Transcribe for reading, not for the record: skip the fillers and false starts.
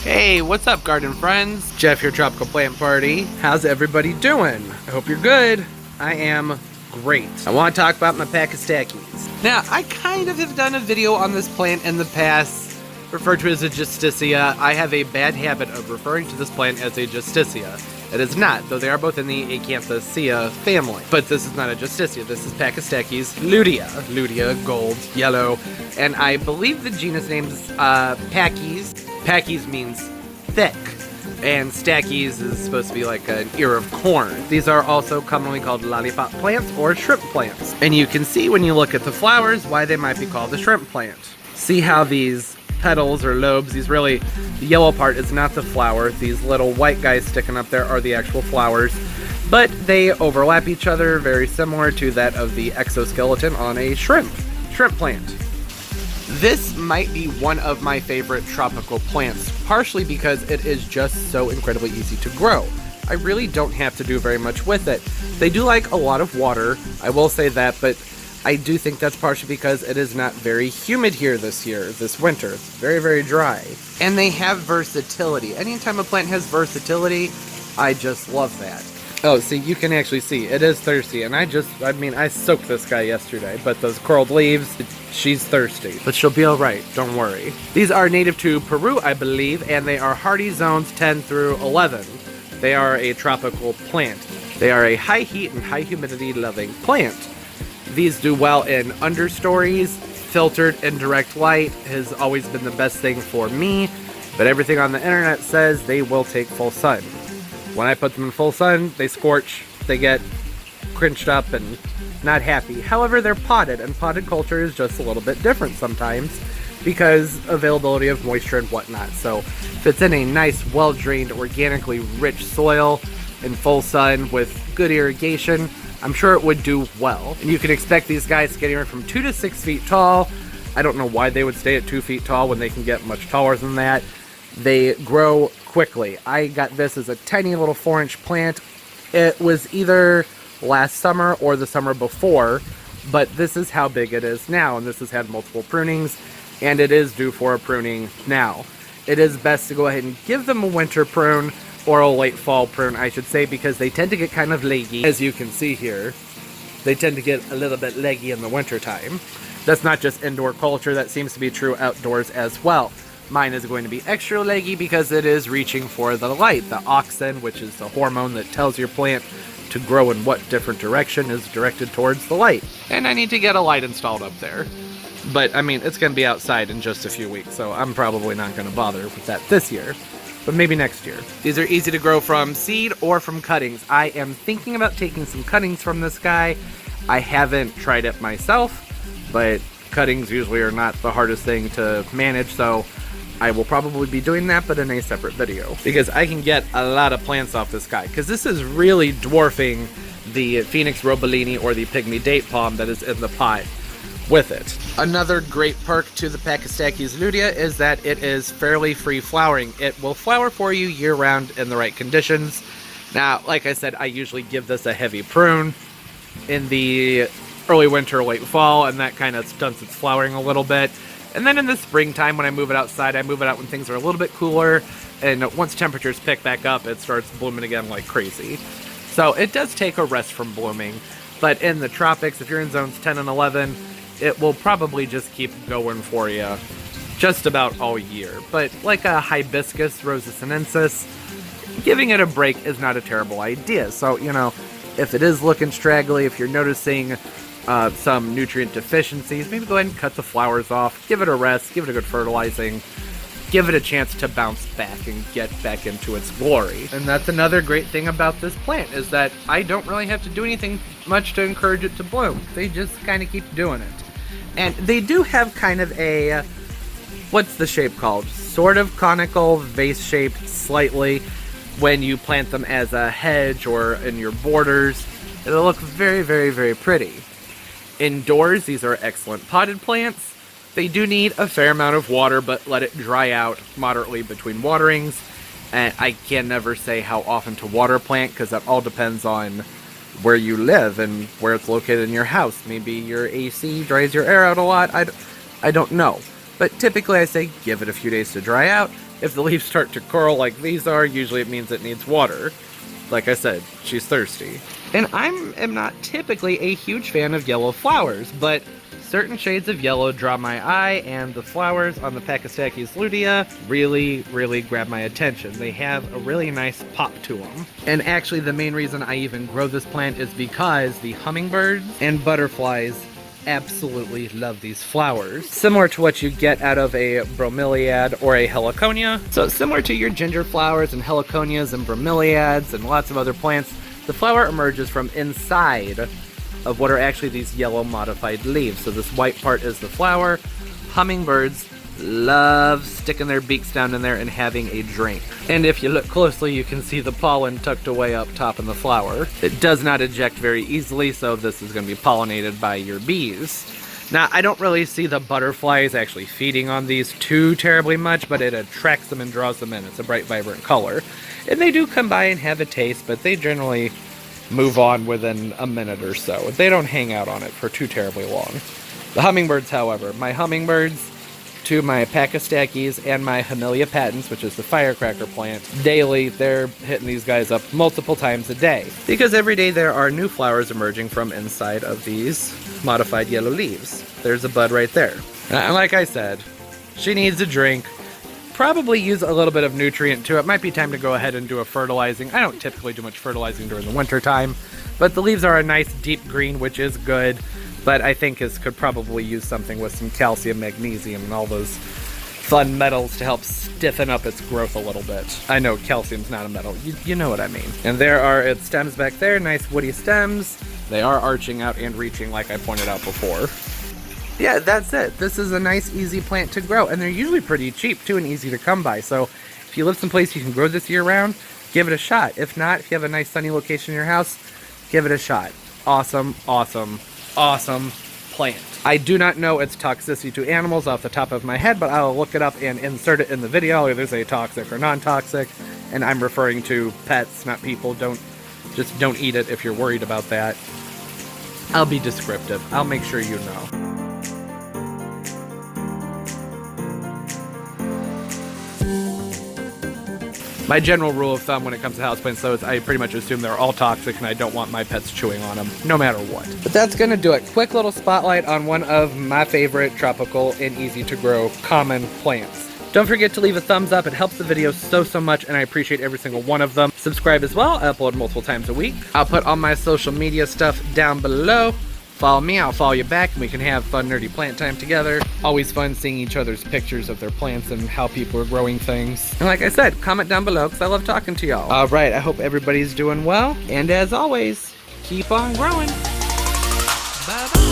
Hey, what's up, garden friends? Jeff, your tropical plant party. How's everybody doing? I hope you're good. I am great. I want to talk about my Pachystachys. Now, I kind of have done a video on this plant in the past, referred to as a Justicia. I have a bad habit of referring to this plant as a Justicia. It is not, though they are both in the Acanthaceae family. But this is not a Justicia. This is Pachystachys Lutea. Lutea, gold, yellow. And I believe the genus name is Pachys. Pachys means thick, and Stachys is supposed to be like an ear of corn. These are also commonly called lollipop plants or shrimp plants. And you can see when you look at the flowers why they might be called the shrimp plant. See how these petals or lobes, the yellow part is not the flower. These little white guys sticking up there are the actual flowers. But they overlap each other, very similar to that of the exoskeleton on a shrimp plant. This might be one of my favorite tropical plants, partially because it is just so incredibly easy to grow. I really don't have to do very much with it. They do like a lot of water, I will say that, but I do think that's partially because it is not very humid here this winter. It's very, very dry. And they have versatility. Anytime a plant has versatility, I just love that. Oh, see, you can actually see, it is thirsty, and I soaked this guy yesterday, but those curled leaves, she's thirsty. But she'll be alright, don't worry. These are native to Peru, I believe, and they are hardy zones 10 through 11. They are a tropical plant. They are a high heat and high humidity loving plant. These do well in understories. Filtered indirect light has always been the best thing for me, but everything on the internet says they will take full sun. When I put them in full sun, they scorch, they get crinched up and not happy. However, they're potted, and potted culture is just a little bit different sometimes because availability of moisture and whatnot. So if it's in a nice, well-drained, organically rich soil in full sun with good irrigation, I'm sure it would do well. And you can expect these guys to get anywhere from 2 to 6 feet tall. I don't know why they would stay at 2 feet tall when they can get much taller than that. They grow quickly. I got this as a tiny little 4-inch plant. It was either last summer or the summer before, but this is how big it is now, and this has had multiple prunings, and it is due for a pruning now. It is best to go ahead and give them a winter prune, or a late fall prune, I should say, because they tend to get kind of leggy. As you can see here, they tend to get a little bit leggy in the winter time. That's not just indoor culture, that seems to be true outdoors as well. Mine is going to be extra leggy because it is reaching for the light. The auxin, which is the hormone that tells your plant to grow in what different direction, is directed towards the light. And I need to get a light installed up there. But, I mean, it's going to be outside in just a few weeks, so I'm probably not going to bother with that this year. But maybe next year. These are easy to grow from seed or from cuttings. I am thinking about taking some cuttings from this guy. I haven't tried it myself, but cuttings usually are not the hardest thing to manage, so I will probably be doing that, but in a separate video. Because I can get a lot of plants off this guy, because this is really dwarfing the Phoenix robellini or the pygmy date palm that is in the pot with it. Another great perk to the Pachystachys Lutea is that it is fairly free flowering. It will flower for you year-round in the right conditions. Now, like I said, I usually give this a heavy prune in the early winter, late fall, and that kind of stunts its flowering a little bit. And then in the springtime, when I move it outside, I move it out when things are a little bit cooler, and once temperatures pick back up, it starts blooming again like crazy. So it does take a rest from blooming, but in the tropics, if you're in zones 10 and 11, it will probably just keep going for you just about all year. But like a hibiscus rosa sinensis, giving it a break is not a terrible idea. So, you know, if it is looking straggly, if you're noticing some nutrient deficiencies, maybe go ahead and cut the flowers off, give it a rest, give it a good fertilizing, give it a chance to bounce back and get back into its glory. And that's another great thing about this plant, is that I don't really have to do anything much to encourage it to bloom. They just kind of keep doing it. And they do have kind of a, what's the shape called? Sort of conical, vase-shaped slightly. When you plant them as a hedge or in your borders, it'll look very, very, very pretty. Indoors, these are excellent potted plants. They do need a fair amount of water, but let it dry out moderately between waterings. And I can never say how often to water a plant, because that all depends on where you live and where it's located in your house. Maybe your AC dries your air out a lot. I don't know. But typically I say give it a few days to dry out, If the leaves start to curl like these are, usually it means it needs water. Like I said, she's thirsty. And I am not typically a huge fan of yellow flowers, but certain shades of yellow draw my eye, and the flowers on the Pachystachys Lutea really, really grab my attention. They have a really nice pop to them. And actually the main reason I even grow this plant is because the hummingbirds and butterflies absolutely love these flowers. Similar to what you get out of a bromeliad or a heliconia. So similar to your ginger flowers and heliconias and bromeliads and lots of other plants, the flower emerges from inside of what are actually these yellow modified leaves. So this white part is the flower. Hummingbirds love sticking their beaks down in there and having a drink. And if you look closely, you can see the pollen tucked away up top in the flower. It does not eject very easily, so this is going to be pollinated by your bees. Now, I don't really see the butterflies actually feeding on these too terribly much, but it attracts them and draws them in. It's a bright, vibrant color. And they do come by and have a taste, but they generally move on within a minute or so. They don't hang out on it for too terribly long. The hummingbirds, however, my hummingbirds to my Pachystachys and my Hemilia patens, which is the firecracker plant, daily, they're hitting these guys up multiple times a day. Because every day there are new flowers emerging from inside of these modified yellow leaves. There's a bud right there. And like I said, she needs a drink. Probably use a little bit of nutrient to it. Might be time to go ahead and do a fertilizing. I don't typically do much fertilizing during the winter time, but the leaves are a nice deep green, which is good, but I think could probably use something with some calcium, magnesium, and all those fun metals to help stiffen up its growth a little bit. I know calcium's not a metal. You know what I mean. And there are its stems back there, nice woody stems. They are arching out and reaching like I pointed out before. Yeah, that's it. This is a nice, easy plant to grow, and they're usually pretty cheap, too, and easy to come by. So if you live someplace you can grow this year-round, give it a shot. If not, if you have a nice, sunny location in your house, give it a shot. Awesome, awesome, awesome plant. I do not know its toxicity to animals off the top of my head, but I'll look it up and insert it in the video, whether it's a toxic or non-toxic, and I'm referring to pets, not people. Just don't eat it if you're worried about that. I'll be descriptive. I'll make sure you know. My general rule of thumb when it comes to houseplants, though, is I pretty much assume they're all toxic and I don't want my pets chewing on them, no matter what. But that's gonna do it. Quick little spotlight on one of my favorite tropical and easy to grow common plants. Don't forget to leave a thumbs up. It helps the video so much, and I appreciate every single one of them. Subscribe as well. I upload multiple times a week. I'll put all my social media stuff down below. Follow me, I'll follow you back, and we can have fun, nerdy plant time together. Always fun seeing each other's pictures of their plants and how people are growing things. And like I said, comment down below, because I love talking to y'all. All right, I hope everybody's doing well. And as always, keep on growing. Bye-bye.